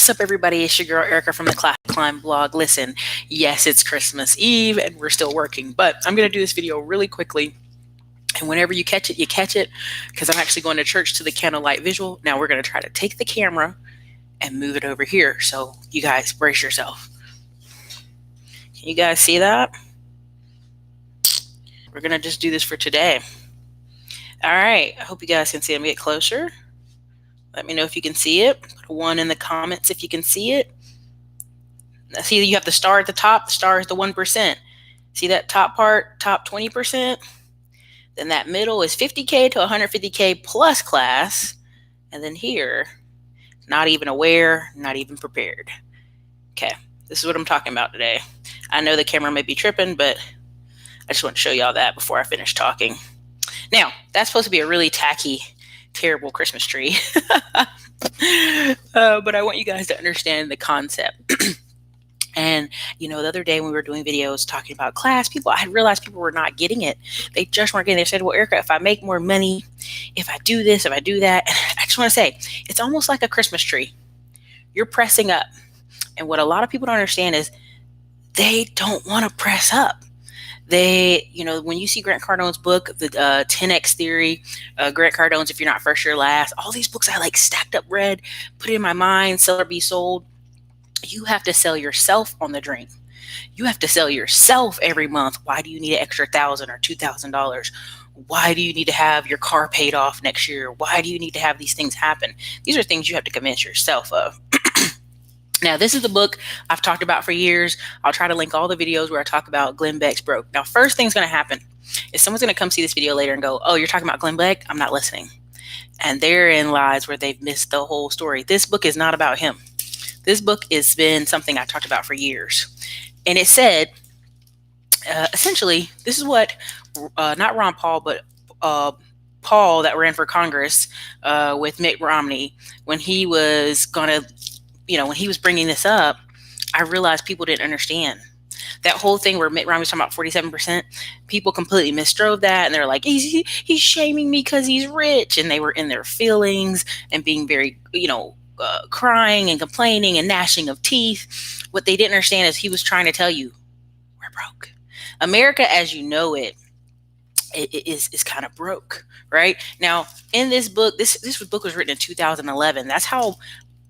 What's up, everybody? It's your girl Erica from the Class Climb blog. Listen, yes, it's Christmas Eve and we're still working, but I'm going to do this video really quickly. And whenever you catch it, because I'm actually going to church to the candlelight visual. Now we're going to try to take the camera and move it over here. So you guys brace yourself. Can you guys see that? We're going to just do this for today. All right. I hope you guys can see it. Let me get closer. Let me know if you can see it. Put a 1 in the comments if you can see it. Now, see, you have the star at the top. The star is the 1%. See that top part, top 20%? Then that middle is 50K to 150K plus class. And then here, not even aware, not even prepared. Okay, this is what I'm talking about today. I know the camera may be tripping, but I just want to show y'all that before I finish talking. Now, that's supposed to be a really tacky, terrible Christmas tree. But I want you guys to understand the concept. And, the other day when we were doing videos talking about class, I had realized people were not getting it. They just weren't getting it. They said, well, Erica, if I make more money, if I do this, if I do that. And I just want to say, it's almost like a Christmas tree. You're pressing up. And what a lot of people don't understand is they don't want to press up. They, when you see Grant Cardone's book, the 10X Theory, Grant Cardone's If You're Not First, You're Last, all these books I stacked up, read, put in my mind, Sell or Be Sold. You have to sell yourself on the dream. You have to sell yourself every month. Why do you need an extra $1,000 or $2,000? Why do you need to have your car paid off next year? Why do you need to have these things happen? These are things you have to convince yourself of. Now, this is the book I've talked about for years. I'll try to link all the videos where I talk about Glenn Beck's Broke. Now, first thing's going to happen is someone's going to come see this video later and go, oh, you're talking about Glenn Beck? I'm not listening. And therein lies where they've missed the whole story. This book is not about him. This book has been something I talked about for years. And it said, essentially, this is what, not Ron Paul, but Paul that ran for Congress with Mitt Romney, when he was going to, when he was bringing this up, I realized people didn't understand. That whole thing where Mitt Romney was talking about 47%, people completely misdrove that. And they're like, he's shaming me because he's rich. And they were in their feelings and being very, crying and complaining and gnashing of teeth. What they didn't understand is he was trying to tell you, we're broke. America, as you know it is kind of broke, right? Now, in this book, this book was written in 2011. That's how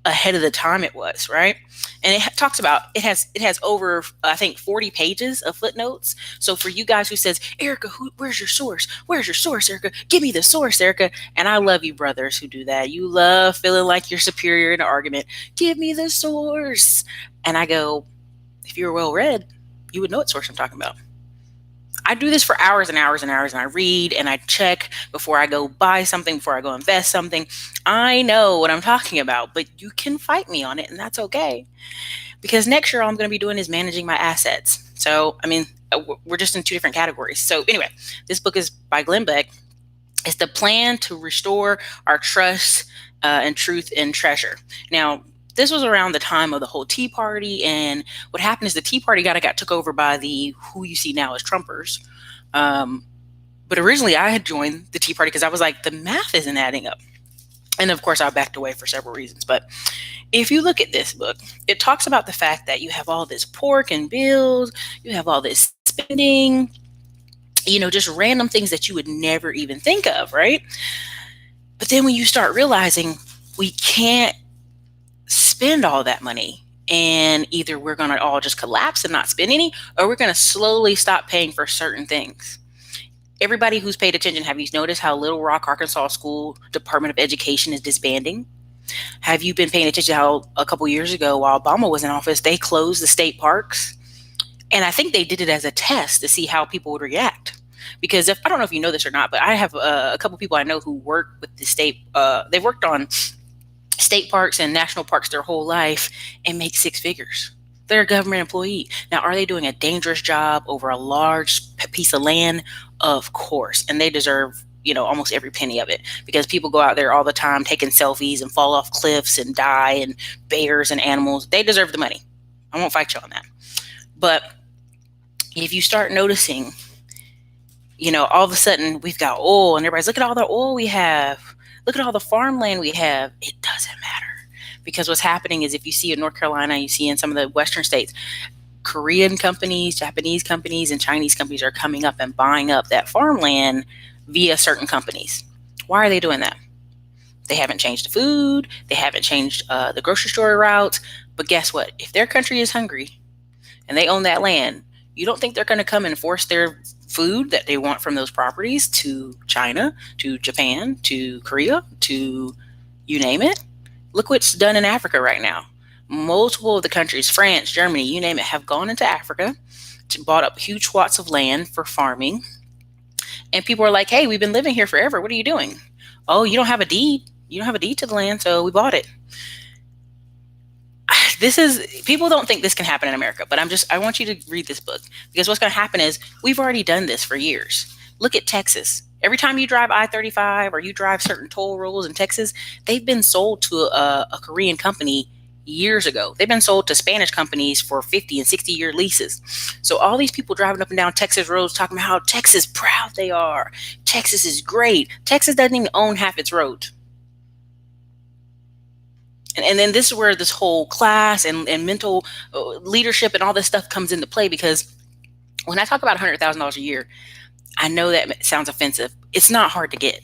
ahead of the time it was, right? And it talks about, it has over, I think, 40 pages of footnotes. So for you guys who says, Erica, where's your source? Where's your source, Erica? Give me the source, Erica. And I love you brothers who do that. You love feeling like you're superior in an argument. Give me the source. And I go, if you're well read, you would know what source I'm talking about. I do this for hours and hours and hours, and I read and I check before I go buy something, before I go invest something. I know what I'm talking about, but you can fight me on it, and that's okay. Because next year all I'm going to be doing is managing my assets. So, we're just in two different categories. So anyway, this book is by Glenn Beck. It's the plan to restore our trust and truth and treasure. Now, this was around the time of the whole Tea Party, and what happened is the Tea Party got took over by the who you see now as Trumpers. But originally I had joined the Tea Party because I was like, the math isn't adding up. And of course I backed away for several reasons. But if you look at this book, it talks about the fact that you have all this pork and bills, you have all this spending, just random things that you would never even think of, right? But then when you start realizing we can't spend all that money, and either we're going to all just collapse and not spend any, or we're going to slowly stop paying for certain things. Everybody who's paid attention, have you noticed how Little Rock, Arkansas School Department of Education is disbanding? Have you been paying attention to how a couple years ago while Obama was in office, they closed the state parks? And I think they did it as a test to see how people would react. Because I don't know if you know this or not, but I have a couple people I know who work with the state. They've worked on state parks and national parks their whole life and make 6 figures. They're a government employee. Now, are they doing a dangerous job over a large piece of land? Of course. And they deserve, almost every penny of it, because people go out there all the time taking selfies and fall off cliffs and die, and bears and animals. They deserve the money. I won't fight you on that. But if you start noticing, all of a sudden we've got oil and everybody's, look at all the oil we have. Look at all the farmland we have. It doesn't matter. Because what's happening is, if you see in North Carolina, you see in some of the western states, Korean companies, Japanese companies, and Chinese companies are coming up and buying up that farmland via certain companies. Why are they doing that? They haven't changed the food. They haven't changed the grocery store routes. But guess what? If their country is hungry and they own that land, you don't think they're going to come and force their food that they want from those properties to China, to Japan, to Korea, to you name it? Look what's done in Africa right now. Multiple of the countries, France, Germany, you name it, have gone into Africa, bought up huge swaths of land for farming. And people are like, hey, we've been living here forever. What are you doing? Oh, you don't have a deed. You don't have a deed to the land, so we bought it. People don't think this can happen in America, but I want you to read this book, because what's going to happen is, we've already done this for years. Look at Texas. Every time you drive I-35 or you drive certain toll roads in Texas, they've been sold to a Korean company years ago. They've been sold to Spanish companies for 50 and 60-year leases. So all these people driving up and down Texas roads talking about how Texas proud they are. Texas is great. Texas doesn't even own half its roads. And then this is where this whole class and mental leadership and all this stuff comes into play, because when I talk about $100,000 a year, I know that sounds offensive. It's not hard to get.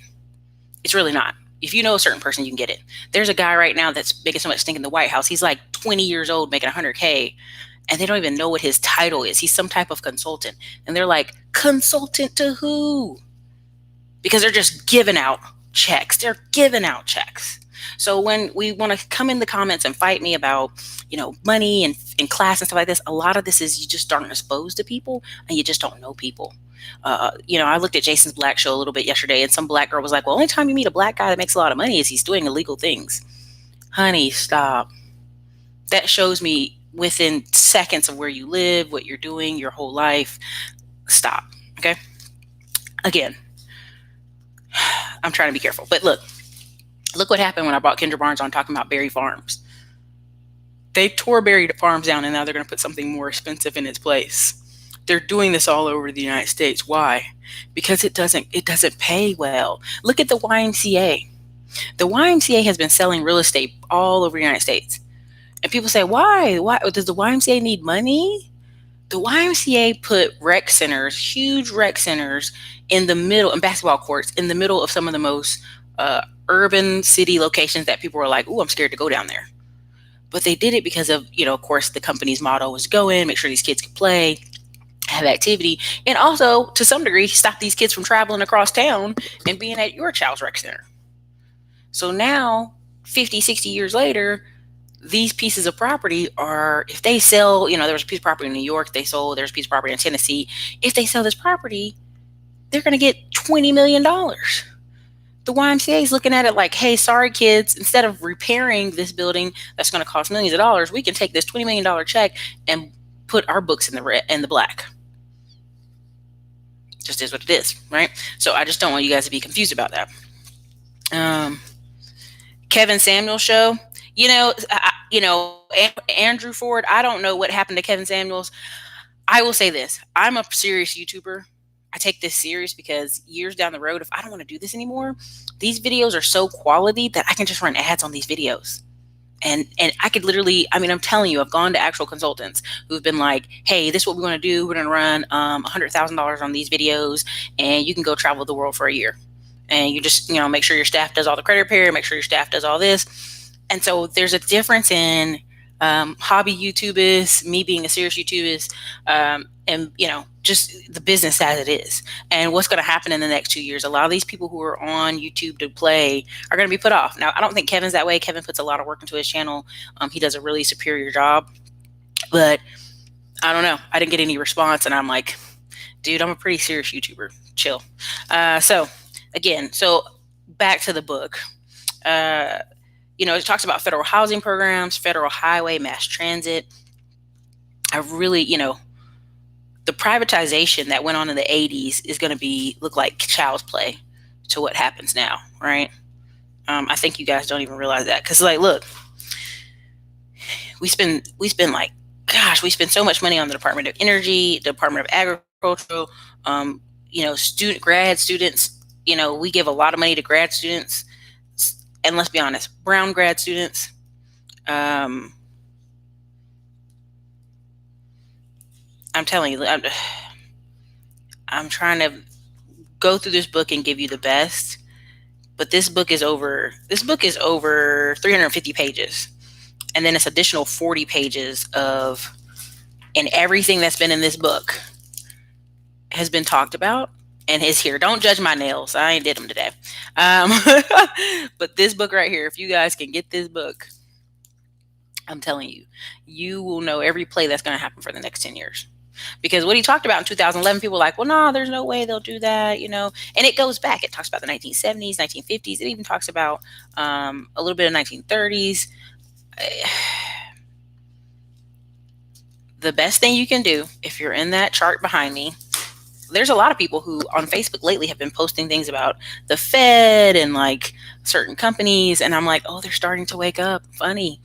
It's really not. If you know a certain person, you can get it. There's a guy right now that's making so much stink in the White House. He's like 20 years old, making $100K, and they don't even know what his title is. He's some type of consultant. And they're like, consultant to who? Because they're just giving out checks. They're giving out checks. So when we want to come in the comments and fight me about, money and class and stuff like this, a lot of this is you just aren't exposed to people and you just don't know people. I looked at Jason's Black show a little bit yesterday, and some black girl was like, well, only time you meet a black guy that makes a lot of money is he's doing illegal things. Honey, stop. That shows me within seconds of where you live, what you're doing, your whole life. Stop. Okay. Again, I'm trying to be careful, but look what happened when I brought Kendra Barnes on talking about berry farms. They tore berry farms down, and now they're going to put something more expensive in its place. They're doing this all over the United States. Why? Because it doesn't pay well. Look at the YMCA. The YMCA has been selling real estate all over the United States. And people say, why? Why does the YMCA need money? The YMCA put rec centers, huge rec centers in the middle, and basketball courts in the middle of some of the most urban city locations that people were like, "Ooh, I'm scared to go down there." But they did it because of, of course, the company's motto was go in, make sure these kids can play, have activity, and also to some degree stop these kids from traveling across town and being at your child's rec center. So now, 50, 60 years later, these pieces of property are, if they sell, there was a piece of property in New York they sold, there's a piece of property in Tennessee. If they sell this property, they're going to get $20 million. The YMCA is looking at it like, hey, sorry, kids, instead of repairing this building that's going to cost millions of dollars, we can take this $20 million check and put our books in the red and the black. Just is what it is, right? So I just don't want you guys to be confused about that. Kevin Samuels show, Andrew Ford, I don't know what happened to Kevin Samuels. I will say this. I'm a serious YouTuber. I take this serious because years down the road, if I don't want to do this anymore, these videos are so quality that I can just run ads on these videos. And I could literally, I'm telling you, I've gone to actual consultants who've been like, hey, this is what we're going to do. We're going to run $100,000 on these videos, and you can go travel the world for a year. And you just, make sure your staff does all the credit repair, make sure your staff does all this. And so there's a difference in hobby YouTubers, me being a serious YouTuber, and, just the business as it is. And what's going to happen in the next 2 years, a lot of these people who are on YouTube to play are going to be put off. Now, I don't think Kevin's that way. Kevin puts a lot of work into his channel. He does a really superior job. But I don't know. I didn't get any response. And I'm like, dude, I'm a pretty serious YouTuber. Chill. So back to the book. It talks about federal housing programs, federal highway, mass transit. I really, the privatization that went on in the 80s is going to look like child's play to what happens now, right? I think you guys don't even realize that, because look, we spend so much money on the Department of Energy, Department of Agriculture, grad students. We give a lot of money to grad students, and let's be honest, brown grad students, Um, I'm telling you, I'm trying to go through this book and give you the best. But this book is over 350 pages, and then it's additional 40 pages of, and everything that's been in this book has been talked about and is here. Don't judge my nails. I ain't did them today. Um, but this book right here, if you guys can get this book, I'm telling you, you will know every play that's going to happen for the next 10 years. Because what he talked about in 2011, people were like, well, no, there's no way they'll do that, And it goes back. It talks about the 1970s, 1950s. It even talks about a little bit of 1930s. The best thing you can do, if you're in that chart behind me, there's a lot of people who on Facebook lately have been posting things about the Fed and like certain companies. And I'm like, oh, they're starting to wake up. Funny.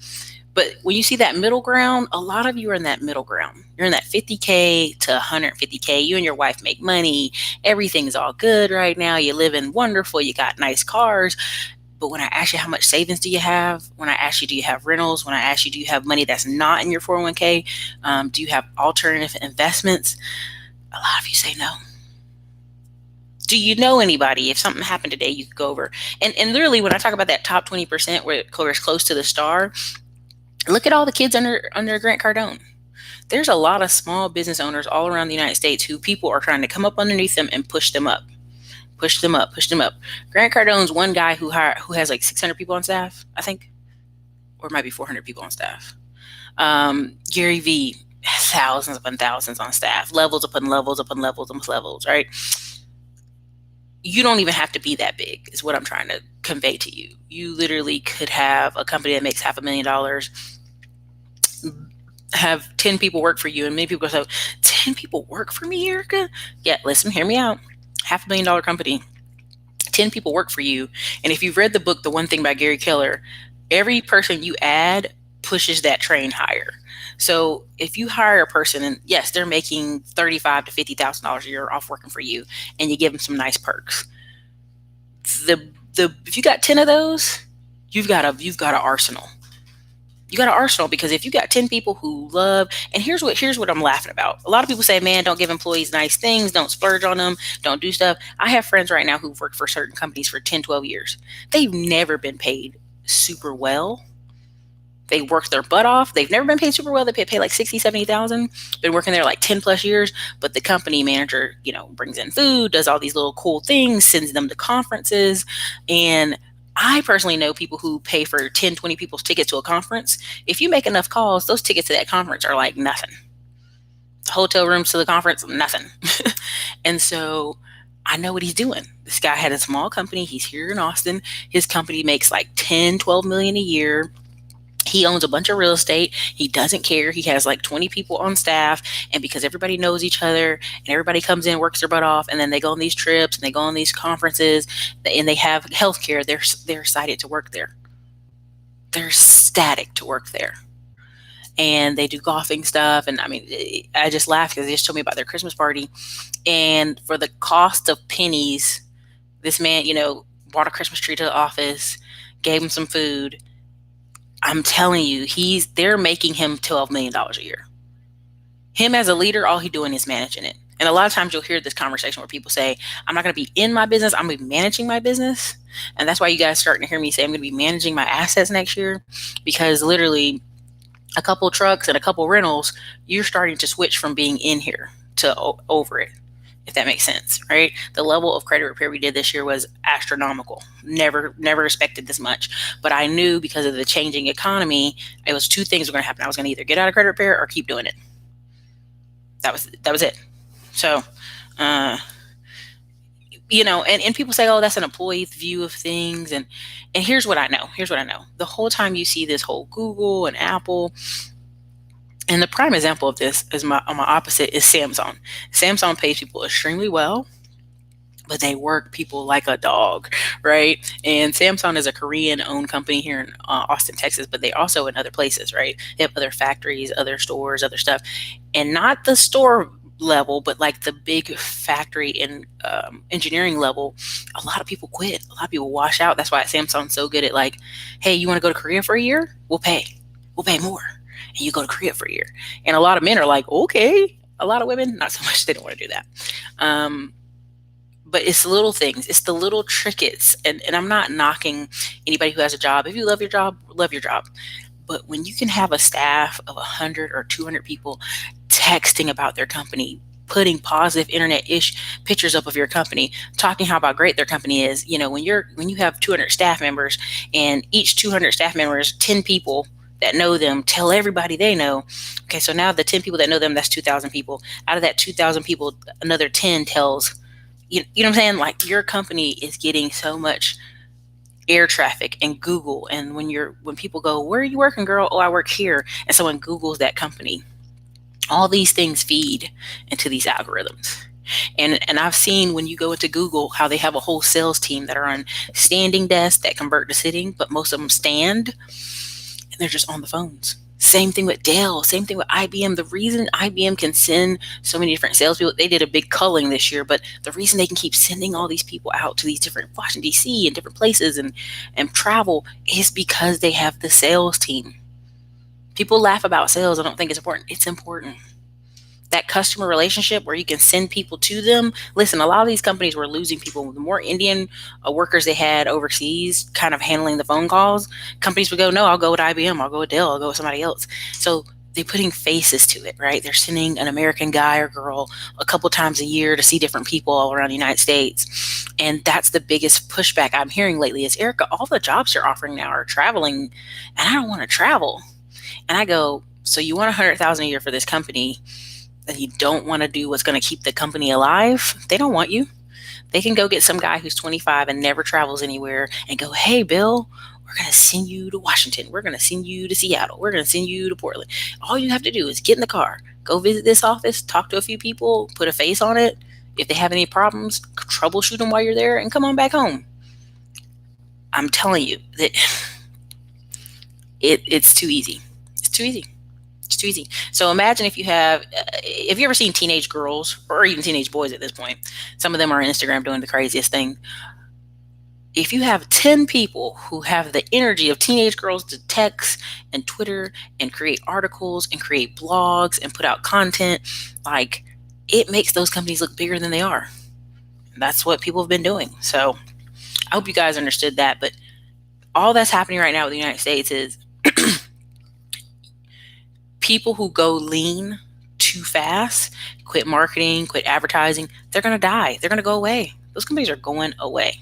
But when you see that middle ground, a lot of you are in that middle ground. You're in that 50K to 150K. You and your wife make money. Everything's all good right now. You live in wonderful. You got nice cars. But when I ask you how much savings do you have, when I ask you do you have rentals, when I ask you do you have money that's not in your 401k, do you have alternative investments? A lot of you say no. Do you know anybody? If something happened today, you could go over. And literally, when I talk about that top 20% where it's close to the star, look at all the kids under Grant Cardone. There's a lot of small business owners all around the United States who people are trying to come up underneath them and push them up. Push them up. Grant Cardone's one guy who has like 600 people on staff, I think, or it might be 400 people on staff. Gary Vee, thousands upon thousands on staff, levels upon levels upon levels upon levels, right? You don't even have to be that big, is what I'm trying to convey to you. You literally could have a company that makes $500,000, have 10 people work for you, and many people go, 10 people work for me, Erica? Yeah, listen, hear me out. $500,000 company, 10 people work for you. And if you've read the book, The One Thing by Gary Keller, every person you add pushes that train higher. So if you hire a person, and yes, they're making $35,000 to $50,000 a year off working for you, and you give them some nice perks, if you got 10 of those, you've got an arsenal. You got an arsenal, because if you got 10 people who love, and here's what I'm laughing about. A lot of people say, man, don't give employees nice things, don't splurge on them, don't do stuff. I have friends right now who've worked for certain companies for 10, 12 years. They've never been paid super well. They worked their butt off. They've never been paid super well. They pay like 60, 70,000. Been working there like 10 plus years. But the company manager, brings in food, does all these little cool things, sends them to conferences. And I personally know people who pay for 10, 20 people's tickets to a conference. If you make enough calls, those tickets to that conference are like nothing. Hotel rooms to the conference, nothing. And so I know what he's doing. This guy had a small company. He's here in Austin. His company makes like 10, 12 million a year. He owns a bunch of real estate. He doesn't care. He has like 20 people on staff. And because everybody knows each other and everybody comes in, works their butt off, and then they go on these trips and they go on these conferences and they have healthcare, they're excited to work there. They're ecstatic to work there. And they do golfing stuff. And I mean, I just laughed because they just told me about their Christmas party. And for the cost of pennies, this man, brought a Christmas tree to the office, gave him some food. I'm telling you, they're making him $12 million a year. Him as a leader, all he's doing is managing it. And a lot of times you'll hear this conversation where people say, I'm not going to be in my business, I'm going to be managing my business. And that's why you guys starting to hear me say I'm going to be managing my assets next year, because literally a couple trucks and a couple rentals, you're starting to switch from being in here to over it, if that makes sense, right? The level of credit repair we did this year was astronomical. Never expected this much. But I knew because of the changing economy, it was two things were going to happen. I was going to either get out of credit repair or keep doing it. That was it. So, and people say, oh, that's an employee's view of things. And here's what I know. The whole time you see this whole Google and Apple, and the prime example of this is on my opposite is Samsung. Samsung pays people extremely well, but they work people like a dog, right? And Samsung is a Korean-owned company here in Austin, Texas, but they also in other places, right? They have other factories, other stores, other stuff, and not the store level, but like the big factory and engineering level. A lot of people quit. A lot of people wash out. That's why Samsung's so good at like, hey, you want to go to Korea for a year? We'll pay. we'll pay more. And you go to Korea for a year. And a lot of men are like, okay. A lot of women, not so much. They don't want to do that. But it's the little things. It's the little trinkets. And I'm not knocking anybody who has a job. If you love your job, love your job. But when you can have a staff of 100 or 200 people texting about their company, putting positive internet-ish pictures up of your company, talking how about great their company is. When you have 200 staff members, and each 200 staff members, 10 people that know them tell everybody they know. Okay, so now the 10 people that know them, that's 2,000 people. Out of that 2,000 people, another 10 tells, you know what I'm saying? Like, your company is getting so much air traffic and Google. And when people go, where are you working, girl? Oh, I work here. And someone Googles that company. All these things feed into these algorithms. And I've seen when you go into Google how they have a whole sales team that are on standing desks that convert to sitting, but most of them stand and they're just on the phones. Same thing with Dell, same thing with IBM. The reason IBM can send so many different salespeople, they did a big culling this year, but the reason they can keep sending all these people out to these different Washington, D.C. and different places and travel is because they have the sales team. People laugh about sales. I don't think it's important. It's important. That customer relationship where you can send people to them. Listen, a lot of these companies were losing people. The more Indian workers they had overseas kind of handling the phone calls, companies would go, no, I'll go with IBM, I'll go with Dell, I'll go with somebody else. So they're putting faces to it, right? They're sending an American guy or girl a couple times a year to see different people all around the United States. And that's the biggest pushback I'm hearing lately is, Erica, all the jobs you're offering now are traveling, and I don't want to travel. And I go, so you want $100,000 a year for this company, and you don't want to do what's going to keep the company alive? They don't want you. They can go get some guy who's 25 and never travels anywhere and go, hey, Bill, we're going to send you to Washington. We're going to send you to Seattle. We're going to send you to Portland. All you have to do is get in the car, go visit this office, talk to a few people, put a face on it. If they have any problems, troubleshoot them while you're there and come on back home. I'm telling you that it's too easy. It's too easy. It's too easy. So imagine if you ever seen teenage girls or even teenage boys at this point? Some of them are on Instagram doing the craziest thing. If you have 10 people who have the energy of teenage girls to text and Twitter and create articles and create blogs and put out content, like, it makes those companies look bigger than they are. That's what people have been doing. So I hope you guys understood that. But all that's happening right now with the United States is people who go lean too fast, quit marketing, quit advertising, they're going to die. They're going to go away. Those companies are going away.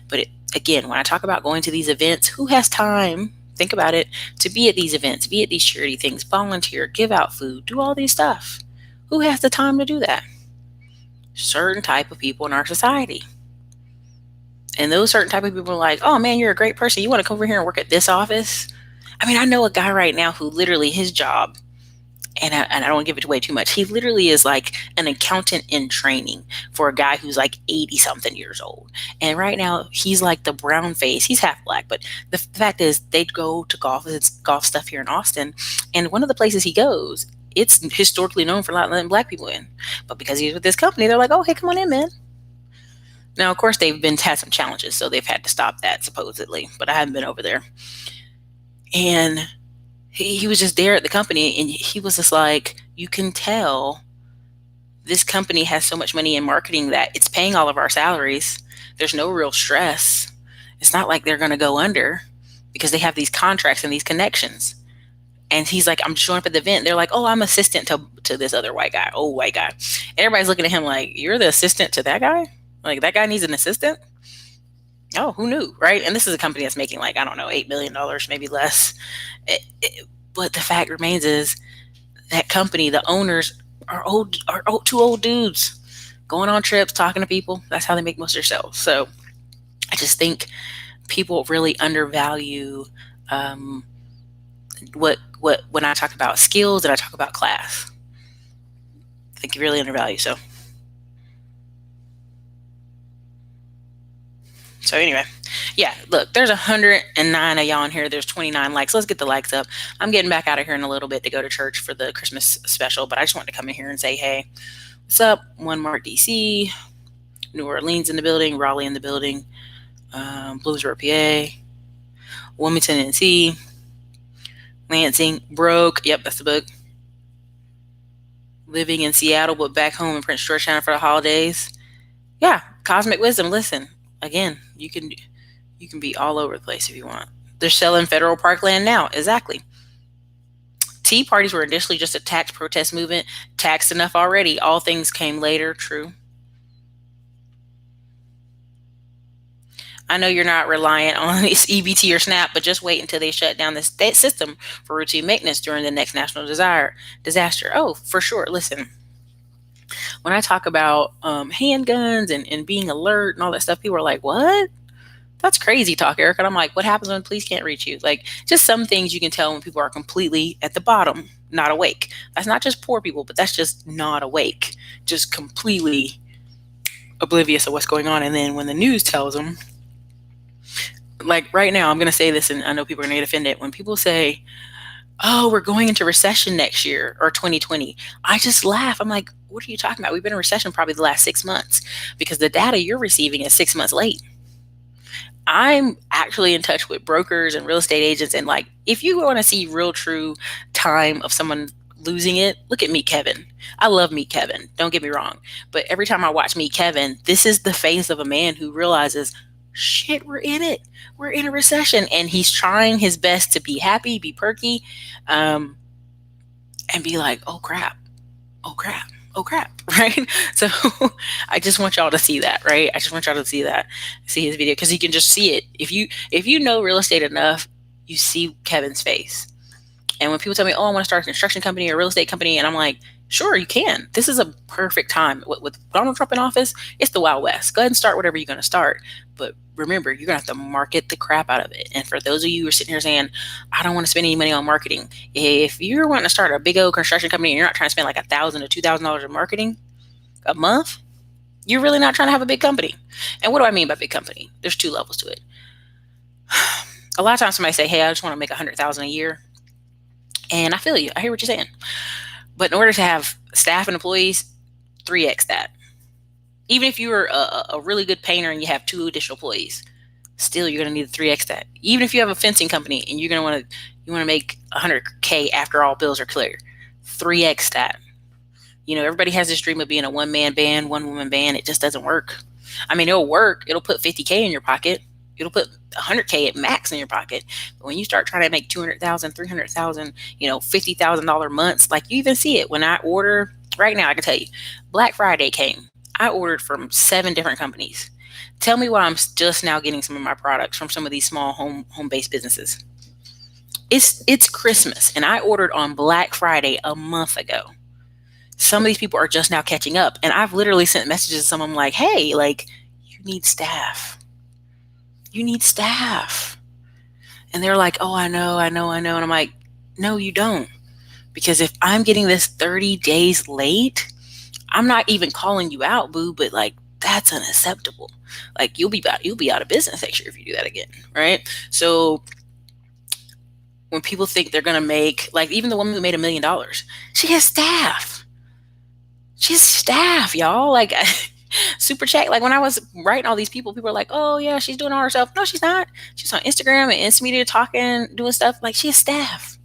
But again, when I talk about going to these events, who has time, think about it, to be at these events, be at these charity things, volunteer, give out food, do all these stuff? Who has the time to do that? Certain type of people in our society. And those certain type of people are like, oh man, you're a great person. You want to come over here and work at this office? I mean, I know a guy right now who literally his job, and I don't want to give it away too much, he literally is like an accountant in training for a guy who's like 80 something years old. And right now he's like the brown face. He's half black, but the fact is they'd go to golf. It's golf stuff here in Austin. And one of the places he goes, it's historically known for not letting black people in. But because he's with this company, they're like, oh, hey, come on in, man. Now, of course, they've had some challenges, so they've had to stop that supposedly, but I haven't been over there. And he was just there at the company, and he was just like, you can tell this company has so much money in marketing that it's paying all of our salaries. There's no real stress. It's not like they're going to go under because they have these contracts and these connections. And he's like, I'm showing up at the event. They're like, oh, I'm assistant to this other white guy. Oh, white guy. And everybody's looking at him like, you're the assistant to that guy? Like, that guy needs an assistant? Oh, who knew, right? And this is a company that's making like, I don't know, $8 million, maybe less. But the fact remains is that company, the owners are two old dudes going on trips, talking to people. That's how they make most of their sales. So I just think people really undervalue what when I talk about skills and I talk about class. I think you really undervalue. So anyway, yeah, look, there's 109 of y'all in here. There's 29 likes. Let's get the likes up. I'm getting back out of here in a little bit to go to church for the Christmas special, but I just wanted to come in here and say, hey, what's up? One Mark, DC, New Orleans in the building, Raleigh in the building, Bloomsburg, PA, Wilmington, NC, Lansing, broke. Yep, that's the book. Living in Seattle, but back home in Prince George County for the holidays. Yeah, cosmic wisdom. Listen, again, you can be all over the place if you want. They're selling federal parkland now. Exactly. Tea parties were initially just a tax protest movement. Taxed enough already. All things came later. True. I know you're not reliant on this EBT or SNAP, but just wait until they shut down the state system for routine maintenance during the next national disaster. Oh, for sure. Listen, when I talk about handguns and being alert and all that stuff, people are like, what? That's crazy talk, Eric. And I'm like, what happens when police can't reach you? Like, just some things you can tell when people are completely at the bottom, not awake. That's not just poor people, but that's just not awake, just completely oblivious of what's going on. And then when the news tells them, like right now, I'm going to say this, and I know people are going to get offended. When people say, oh, we're going into recession next year or 2020, I just laugh. I'm like, what are you talking about? We've been in recession probably the last 6 months because the data you're receiving is 6 months late. I'm actually in touch with brokers and real estate agents. And like, if you want to see real true time of someone losing it, look at Meet Kevin. I love Meet Kevin. Don't get me wrong. But every time I watch Meet Kevin, this is the face of a man who realizes, shit, we're in it. We're in a recession. And he's trying his best to be happy, be perky, and be like, oh crap, oh crap, oh crap, right? So I just want y'all to see that, right? I just want y'all to see that, see his video, because you can just see it. If you know real estate enough, you see Kevin's face. And when people tell me, oh, I want to start a construction company or a real estate company, and I'm like, sure, you can. This is a perfect time. With Donald Trump in office, it's the Wild West. Go ahead and start whatever you're going to start. But remember, you're going to have to market the crap out of it. And for those of you who are sitting here saying, I don't want to spend any money on marketing, if you're wanting to start a big old construction company and you're not trying to spend like $1,000 to $2,000 in marketing a month, you're really not trying to have a big company. And what do I mean by big company? There's two levels to it. A lot of times somebody say, hey, I just want to make $100,000 a year. And I feel you. I hear what you're saying. But in order to have staff and employees, 3x that. Even if you're a really good painter and you have 2 additional employees, still you're going to need 3x that. Even if you have a fencing company and you're going to want to make $100K after all bills are clear, 3x that. You know, everybody has this dream of being a one-man band, one-woman band. It just doesn't work. I mean, it'll work. It'll put 50K in your pocket. It'll put 100K at max in your pocket. But when you start trying to make 200,000, 300,000, $50,000 months, like you even see it when I order right now. I can tell you, Black Friday came. I ordered from 7 different companies. Tell me why I'm just now getting some of my products from some of these small home-based businesses. It's Christmas, and I ordered on Black Friday a month ago. Some of these people are just now catching up, and I've literally sent messages to some of them like, hey, like, you need staff. You need staff. And they're like, oh, I know. And I'm like, no, you don't. Because if I'm getting this 30 days late, I'm not even calling you out, boo, but like, that's unacceptable. Like, you'll be out of business next year if you do that again, right? So when people think they're going to make, like, even the woman who made $1 million, she has staff. She has staff, y'all. Like, super chat. Like when I was writing all these people were like, oh yeah, she's doing all herself. No, she's not. She's on Instagram and Insta media talking, doing stuff. Like, she has staff.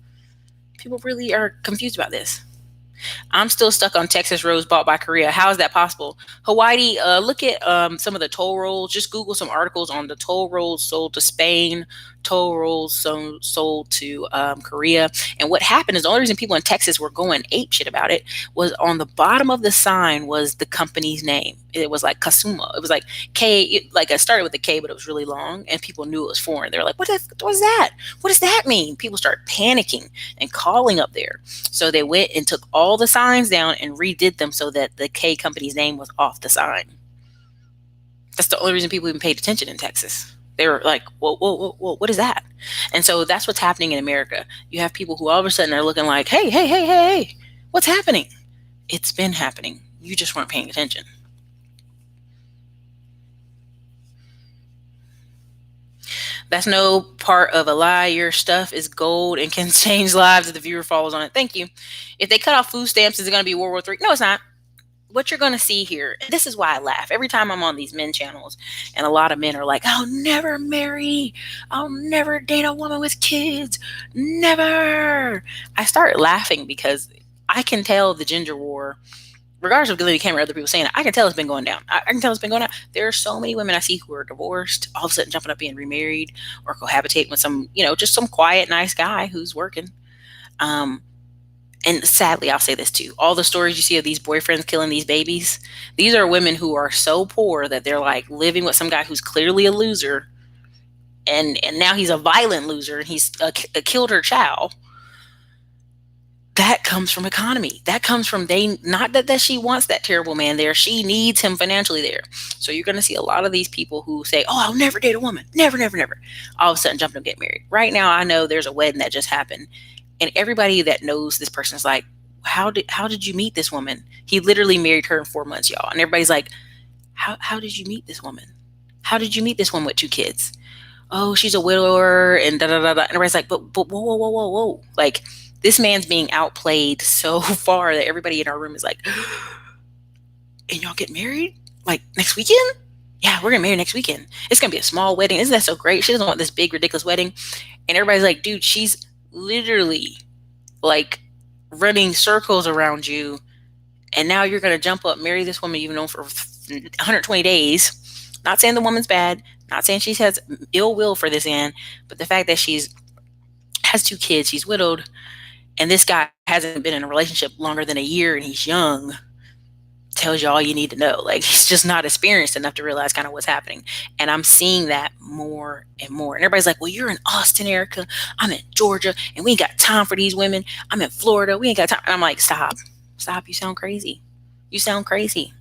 People really are confused about this. I'm still stuck on Texas Rose bought by Korea. How is that possible? Hawaii, look at some of the toll rolls. Just Google some articles on the toll rolls sold to Spain, toll rolls sold to Korea. And what happened is the only reason people in Texas were going apeshit about it was on the bottom of the sign was the company's name. It was like Kasuma. It was like K, it started with a K, but it was really long, and people knew it was foreign. They were like, what is that? What does that mean? People started panicking and calling up there. So they went and took all the signs down and redid them so that the K company's name was off the sign. That's the only reason people even paid attention in Texas. They were like, whoa, what is that? And so that's what's happening in America. You have people who all of a sudden are looking like, hey, what's happening? It's been happening. You just weren't paying attention. That's no part of a lie. Your stuff is gold and can change lives if the viewer follows on it. Thank you. If they cut off food stamps, is it going to be World War III? No, it's not. what you're going to see here, and this is why I laugh every time I'm on these men channels, and a lot of men are like, I'll never marry, I'll never date a woman with kids, never. I start laughing because I can tell the gender war, regardless of the camera, other people saying it, I can tell it's been going down. I can tell it's been going down. There are so many women I see who are divorced, all of a sudden jumping up being remarried or cohabitating with some, just some quiet, nice guy who's working. Um, and sadly, I'll say this too. All the stories you see of these boyfriends killing these babies, these are women who are so poor that they're like living with some guy who's clearly a loser. And now he's a violent loser and he's killed her child. That comes from economy. That comes from not that she wants that terrible man there. She needs him financially there. So you're going to see a lot of these people who say, oh, I'll never date a woman. Never, never, never. All of a sudden jump and get married. Right now, I know there's a wedding that just happened. And everybody that knows this person is like, how did you meet this woman? He literally married her in 4 months, y'all. And everybody's like, how did you meet this woman? How did you meet this woman with 2 kids? Oh, she's a widower and da da da da. And everybody's like, but whoa, whoa, whoa, whoa, whoa. Like, this man's being outplayed so far that everybody in our room is like, and y'all get married? Like, next weekend? Yeah, we're going to marry next weekend. It's going to be a small wedding. Isn't that so great? She doesn't want this big, ridiculous wedding. And everybody's like, dude, she's literally like running circles around you. And now you're going to jump up, marry this woman you've known for 120 days. Not saying the woman's bad. Not saying she has ill will for this man. But the fact that has 2 kids, she's widowed, and this guy hasn't been in a relationship longer than a year and he's young, tells you all you need to know. Like, he's just not experienced enough to realize kind of what's happening. And I'm seeing that more and more. And everybody's like, well, you're in Austin, Erica. I'm in Georgia, and we ain't got time for these women. I'm in Florida. We ain't got time. And I'm like, stop. You sound crazy. You sound crazy.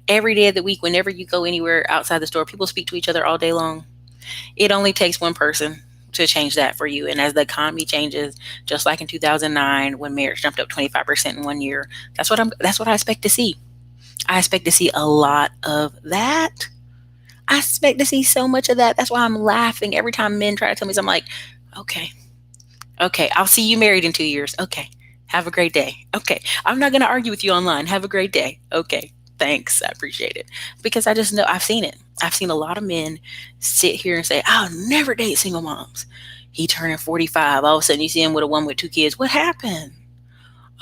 Every day of the week, whenever you go anywhere outside the store, people speak to each other all day long. It only takes one person to change that for you. And as the economy changes, just like in 2009 when marriage jumped up 25% in 1 year, that's what I expect to see. I expect to see a lot of that. I expect to see so much of that. That's why I'm laughing every time men try to tell me something. I'm like, okay, I'll see you married in 2 years. Okay, have a great day. Okay, I'm not going to argue with you online. Have a great day. Okay, thanks. I appreciate it. Because I just know I've seen it. I've seen a lot of men sit here and say, I'll never date single moms. He turning 45. All of a sudden you see him with a woman with 2 kids. What happened?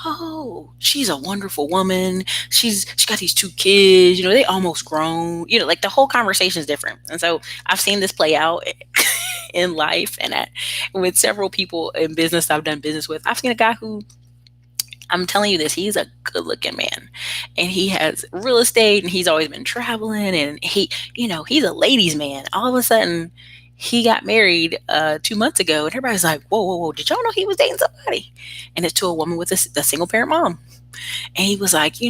Oh, she's a wonderful woman. She got these 2 kids, they almost grown, like the whole conversation is different. And so I've seen this play out in life and with several people in business I've done business with. I've seen a guy who, I'm telling you this, he's a good looking man and he has real estate and he's always been traveling and he's a ladies man. All of a sudden he got married 2 months ago and everybody's like, whoa, whoa, whoa, did y'all know he was dating somebody? And it's to a woman with a single parent mom. And he was like, she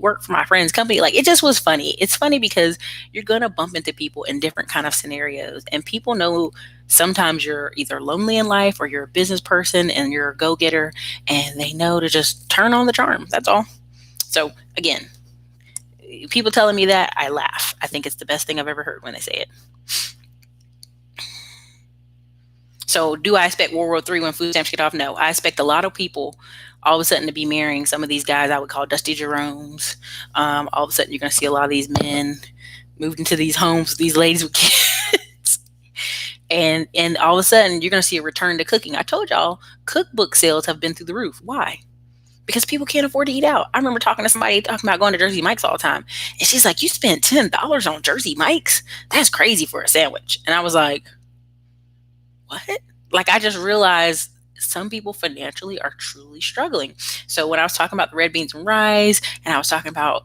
worked for my friend's company. Like, it just was funny. It's funny because you're going to bump into people in different kind of scenarios and people know sometimes you're either lonely in life or you're a business person and you're a go-getter and they know to just turn on the charm. That's all. So again, people telling me that, I laugh. I think it's the best thing I've ever heard when they say it. So do I expect World War III when food stamps get off? No. I expect a lot of people all of a sudden to be marrying some of these guys I would call Dusty Jeromes. All of a sudden you're going to see a lot of these men moved into these homes, these ladies with kids. And all of a sudden you're going to see a return to cooking. I told y'all cookbook sales have been through the roof. Why? Because people can't afford to eat out. I remember talking to somebody talking about going to Jersey Mike's all the time. And she's like, you spent $10 on Jersey Mike's? That's crazy for a sandwich. And I was like, what? Like, I just realized some people financially are truly struggling. So when I was talking about the red beans and rice and I was talking about,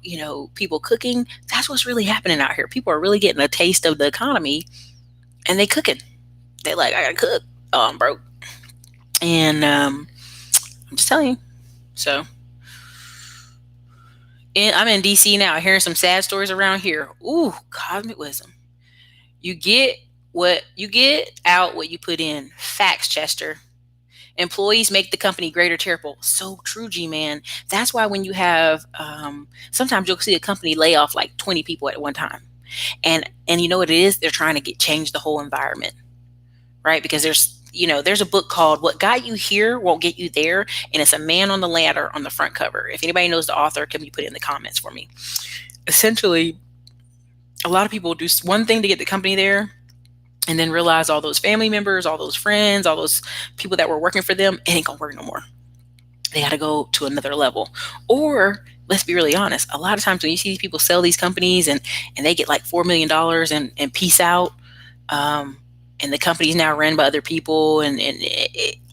people cooking, that's what's really happening out here. People are really getting a taste of the economy and they cooking. They like, I gotta cook. Oh, I'm broke. And I'm just telling you. So I'm in DC now, hearing some sad stories around here. Ooh, cosmic wisdom. You get out what you put in. Facts, Chester. Employees make the company great or terrible. So true, G-Man. That's why when you have, sometimes you'll see a company lay off like 20 people at one time. And you know what it is? They're trying to change the whole environment, right? Because there's there's a book called What Got You Here Won't Get You There, and it's a man on the ladder on the front cover. If anybody knows the author, can you put it in the comments for me? Essentially, a lot of people do one thing to get the company there, and then realize all those family members, all those friends, all those people that were working for them, it ain't gonna work no more. They got to go to another level. Or let's be really honest, a lot of times when you see these people sell these companies and they get like $4 million and peace out, and the company's now ran by other people, and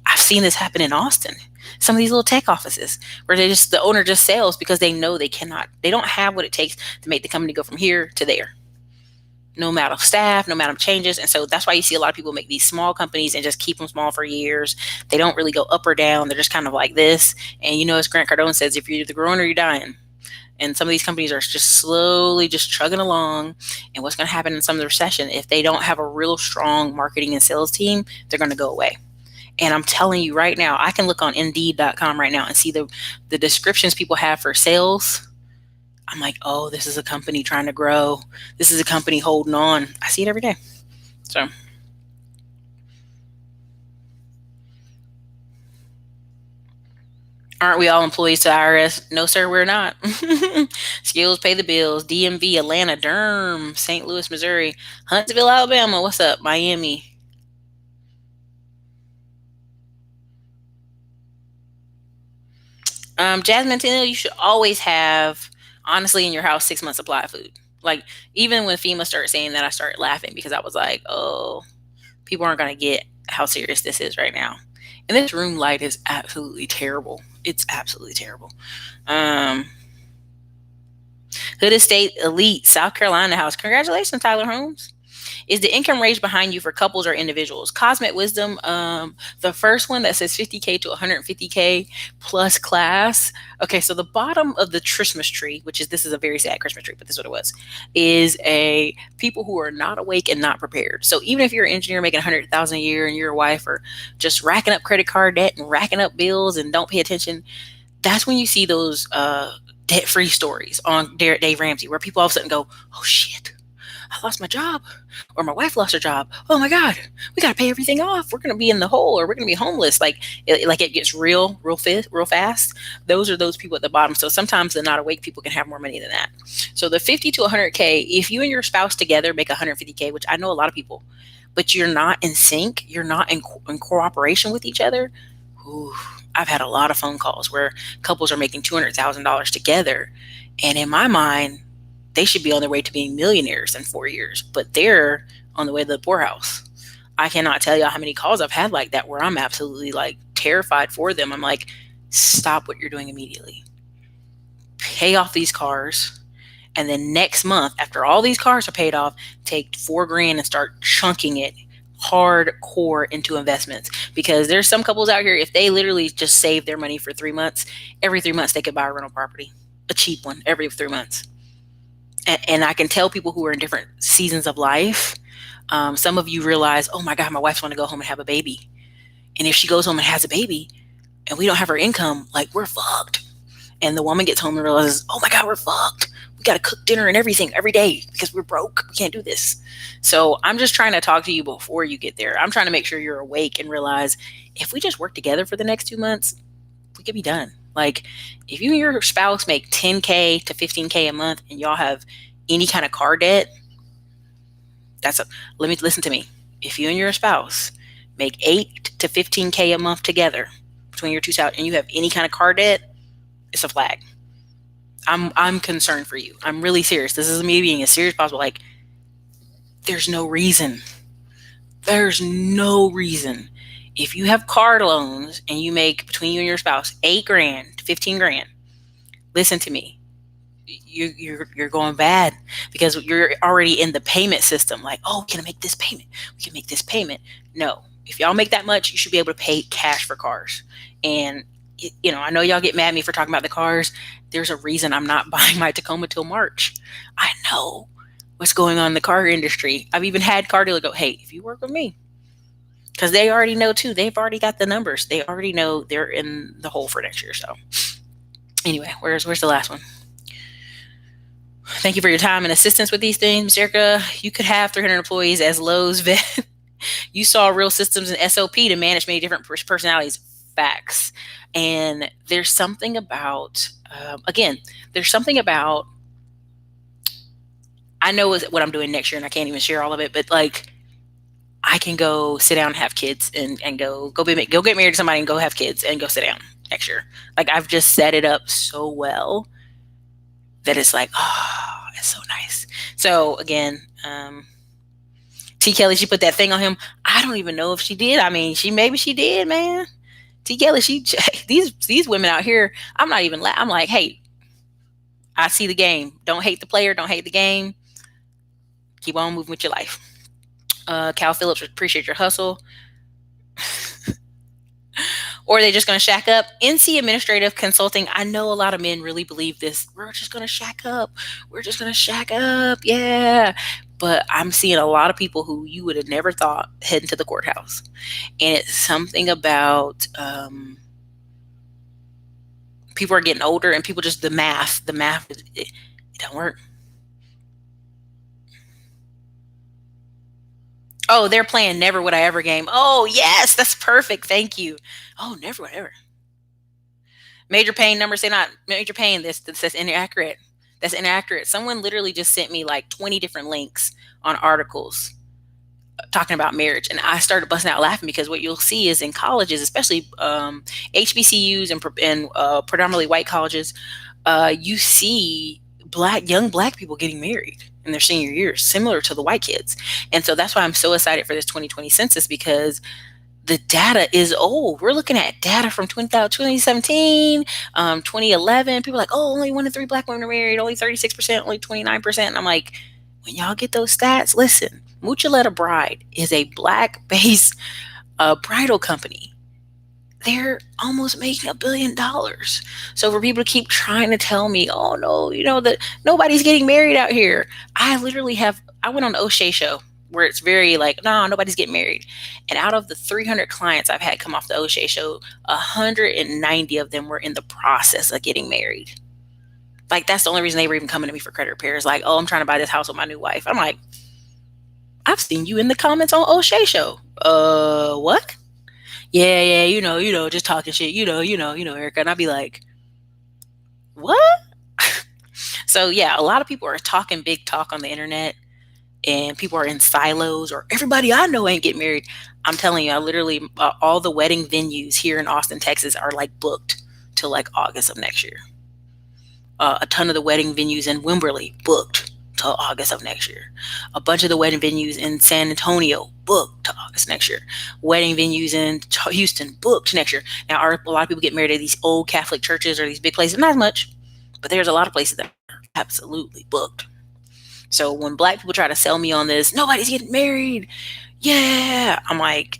I've seen this happen in Austin. Some of these little tech offices where the owner just sells because they know they don't have what it takes to make the company go from here to there. No amount of staff, no amount of changes. And so that's why you see a lot of people make these small companies and just keep them small for years. They don't really go up or down. They're just kind of like this. And as Grant Cardone says, if you're either growing or you're dying. And some of these companies are just slowly just chugging along. And what's going to happen in some of the recession, if they don't have a real strong marketing and sales team, they're going to go away. And I'm telling you right now, I can look on Indeed.com right now and see the descriptions people have for sales. I'm like, oh, this is a company trying to grow. This is a company holding on. I see it every day. So, aren't we all employees to the IRS? No, sir, we're not. Skills pay the bills. DMV, Atlanta, Durham, St. Louis, Missouri, Huntsville, Alabama. What's up? Miami. Jasmine Tennille, you should always have, honestly, in your house 6 months supply of food. Like, even when FEMA started saying that, I started laughing because I was like, oh, people aren't going to get how serious this is right now. And this room light is absolutely terrible. It's absolutely terrible. Hood Estate Elite, South Carolina house. Congratulations, Tyler Holmes. Is the income range behind you for couples or individuals? Cosmic Wisdom, the first one that says 50K to 150K plus class. Okay, so the bottom of the Christmas tree, this is a very sad Christmas tree, but this is what it was, is a people who are not awake and not prepared. So even if you're an engineer making 100,000 a year and your wife are just racking up credit card debt and racking up bills and don't pay attention, that's when you see those debt-free stories on Dave Ramsey, where people all of a sudden go, oh shit, I lost my job, or my wife lost her job. Oh my God, we got to pay everything off. We're going to be in the hole, or we're going to be homeless. Like it gets real fast. Those are those people at the bottom. So sometimes the not awake people can have more money than that. So the 50 to 100K, if you and your spouse together make 150K, which I know a lot of people, but you're not in sync, you're not in cooperation with each other. Ooh, I've had a lot of phone calls where couples are making $200,000 together. And in my mind, they should be on their way to being millionaires in 4 years, but they're on the way to the poorhouse. I cannot tell you how many calls I've had like that where I'm absolutely like terrified for them. I'm like, stop what you're doing immediately. Pay off these cars. And then next month, after all these cars are paid off, take $4,000 and start chunking it hardcore into investments. Because there's some couples out here, if they literally just save their money for 3 months, every 3 months they could buy a rental property, a cheap one, every 3 months. And I can tell people who are in different seasons of life, some of you realize, oh my God, my wife's want to go home and have a baby. And if she goes home and has a baby and we don't have her income, like, we're fucked. And the woman gets home and realizes, oh my God, we're fucked. We got to cook dinner and everything every day because we're broke. We can't do this. So I'm just trying to talk to you before you get there. I'm trying to make sure you're awake and realize if we just work together for the next 2 months, we could be done. Like, if you and your spouse make 10K to 15K a month and y'all have any kind of car debt, listen to me. If you and your spouse make 8 to 15K a month together between your two spouse and you have any kind of car debt, it's a flag. I'm concerned for you. I'm really serious. This is me being as serious as possible. Like, there's no reason. There's no reason. If you have car loans and you make between you and your spouse $8,000 to $15,000, listen to me. You're going bad because you're already in the payment system. Like, oh, can I make this payment? We can make this payment. No, if y'all make that much, you should be able to pay cash for cars. And I know y'all get mad at me for talking about the cars. There's a reason I'm not buying my Tacoma till March. I know what's going on in the car industry. I've even had car dealers go, hey, if you work with me, because they already know too. They've already got the numbers. They already know they're in the hole for next year. So anyway, where's the last one? Thank you for your time and assistance with these things, Ms. Erica. You could have 300 employees as Lowe's vet. You saw real systems and SOP to manage many different personalities. Facts. And there's something about, again, there's something about, I know what I'm doing next year and I can't even share all of it, but like, I can go sit down and have kids and go get married to somebody and go have kids and go sit down next year. Like I've just set it up so well that it's like, oh, it's so nice. So again, T. Kelly, she put that thing on him. I don't even know if she did. I mean, maybe she did, man. T. Kelly, these women out here. I'm not even. I'm like, hey, I see the game. Don't hate the player. Don't hate the game. Keep on moving with your life. Cal Phillips, appreciate your hustle. Or are they just going to shack up? NC Administrative Consulting. I know a lot of men really believe this. We're just going to shack up. We're just going to shack up. Yeah. But I'm seeing a lot of people who you would have never thought heading to the courthouse. And it's something about people are getting older and people just, the math, it don't work. Oh, they're playing Never Would I Ever game. Oh, yes, that's perfect. Thank you. Oh, Never Would I Ever. Major pain numbers say not major pain. That's inaccurate. That's inaccurate. Someone literally just sent me like 20 different links on articles talking about marriage, and I started busting out laughing because what you'll see is in colleges, especially HBCUs and predominantly white colleges, you see young black people getting married in their senior years, similar to the white kids. And so that's why I'm so excited for this 2020 census, because the data is old. We're looking at data from 2017, 2011. People are like, oh, only 1 in 3 black women are married, only 36%, only 29%. And I'm like, when y'all get those stats, listen, Muchaletta Bride is a black-based bridal company. They're almost making $1 billion. So for people to keep trying to tell me, oh no, that nobody's getting married out here. I went on the O'Shea show where it's very like, no, nobody's getting married. And out of the 300 clients I've had come off the O'Shea show, 190 of them were in the process of getting married. Like, that's the only reason they were even coming to me for credit repairs. Like, oh, I'm trying to buy this house with my new wife. I'm like, I've seen you in the comments on O'Shea show. What? Yeah, just talking shit, Erica. And I'd be like, what? So yeah, a lot of people are talking big talk on the internet, and people are in silos, or everybody I know ain't getting married. I'm telling you, I literally, all the wedding venues here in Austin, Texas are like booked till like August of next year. A ton of the wedding venues in Wimberley booked till August of next year. A bunch of the wedding venues in San Antonio booked to August next year. Wedding venues in Houston booked next year. Now, are a lot of people get married at these old Catholic churches or these big places? Not as much, but there's a lot of places that are absolutely booked. So when black people try to sell me on this, nobody's getting married, yeah, I'm like,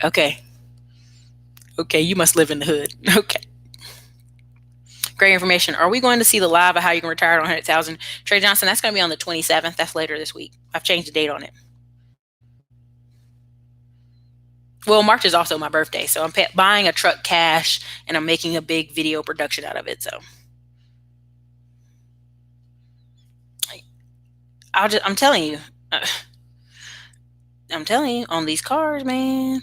okay, you must live in the hood. Okay. Great information. Are we going to see the live of how you can retire on 100,000? Trey Johnson, that's going to be on the 27th. That's later this week. I've changed the date on it. Well, March is also my birthday, so I'm buying a truck cash, and I'm making a big video production out of it. So I'm telling you on these cars, man.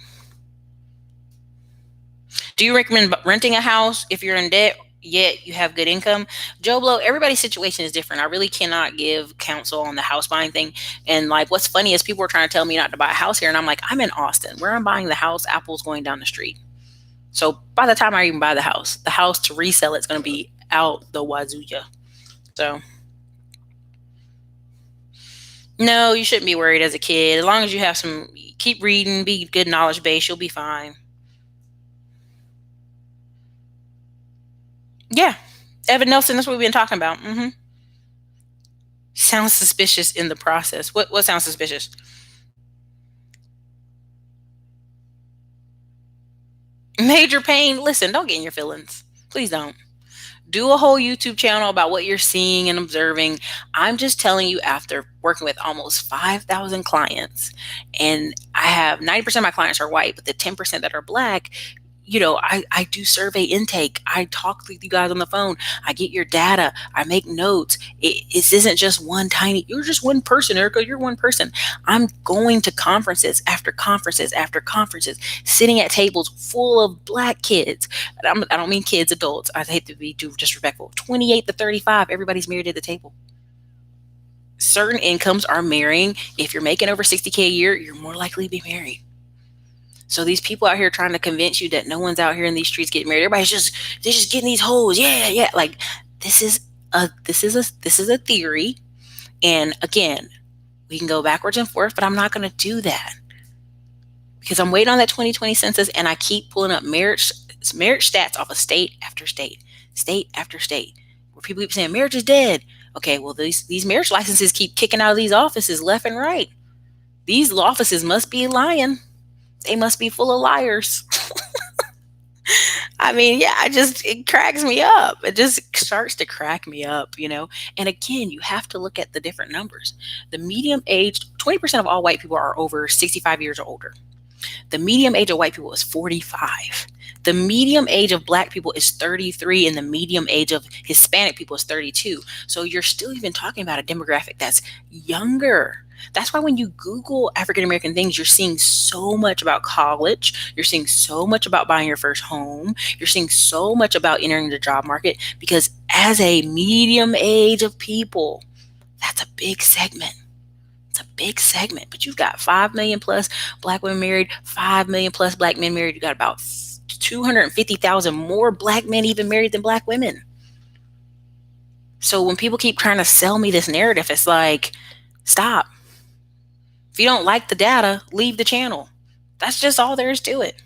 Do you recommend renting a house if you're in debt yet you have good income? Joe Blow, everybody's situation is different. I really cannot give counsel on the house buying thing. And like, what's funny is people are trying to tell me not to buy a house here, and I'm like, I'm in Austin. Where I'm buying the house, Apple's going down the street. So by the time I even buy the house to resell it's going to be out the wazooya. So no, you shouldn't be worried as a kid. As long as you have keep reading, be good knowledge base, you'll be fine. Yeah. Evan Nelson, that's what we've been talking about. Sounds suspicious in the process. What sounds suspicious? Major pain. Listen, don't get in your feelings. Please don't. Do a whole YouTube channel about what you're seeing and observing. I'm just telling you, after working with almost 5,000 clients, and I have 90% of my clients are white, but the 10% that are black, I do survey intake. I talk with you guys on the phone. I get your data. I make notes. It isn't just you're just one person, Erica. You're one person. I'm going to conferences after conferences after conferences, sitting at tables full of Black kids. I don't mean kids, adults. I hate to be too disrespectful. 28 to 35, everybody's married at the table. Certain incomes are marrying. If you're making over 60K a year, you're more likely to be married. So these people out here trying to convince you that no one's out here in these streets getting married. They're just getting these hoes. Yeah, yeah. Like this is a theory. And again, we can go backwards and forth, but I'm not going to do that because I'm waiting on that 2020 census, and I keep pulling up marriage stats off of state after state, state after state, where people keep saying marriage is dead. Okay, well these marriage licenses keep kicking out of these offices left and right. These offices must be lying. They must be full of liars. I mean, yeah, it cracks me up. It just starts to crack me up. And again, you have to look at the different numbers. The medium age, 20% of all white people are over 65 years or older. The medium age of white people is 45. The medium age of Black people is 33, and the medium age of Hispanic people is 32. So you're still even talking about a demographic that's younger. That's why when you Google African American things, you're seeing so much about college. You're seeing so much about buying your first home. You're seeing so much about entering the job market, because as a medium age of people, that's a big segment. It's a big segment. But you've got 5 million plus Black women married, 5 million plus Black men married. You got about 250,000 more Black men even married than Black women. So when people keep trying to sell me this narrative, it's like, stop. If you don't like the data, leave the channel. That's just all there is to it.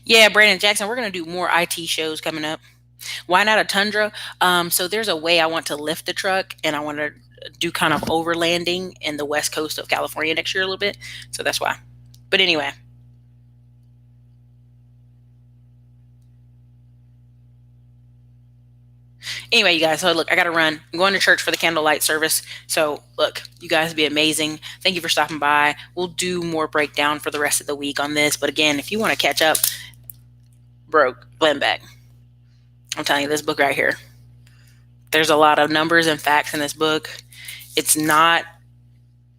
Yeah, Brandon Jackson, we're going to do more IT shows coming up. Why not a Tundra? So there's a way I want to lift the truck, and I want to do kind of overlanding in the west coast of California next year a little bit. So that's why. But anyway. Anyway, you guys, so look, I got to run. I'm going to church for the candlelight service. So look, you guys be amazing. Thank you for stopping by. We'll do more breakdown for the rest of the week on this. But again, if you want to catch up, Glenn Beck. I'm telling you, this book right here. There's a lot of numbers and facts in this book. It's not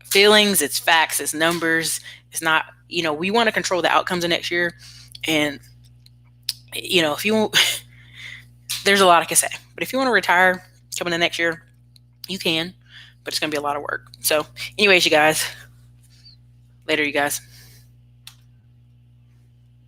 feelings, it's facts, it's numbers. It's not, we want to control the outcomes of next year. And, if you won't, there's a lot I can say. But if you want to retire coming in next year, you can. But it's going to be a lot of work. So anyways, you guys, later, you guys.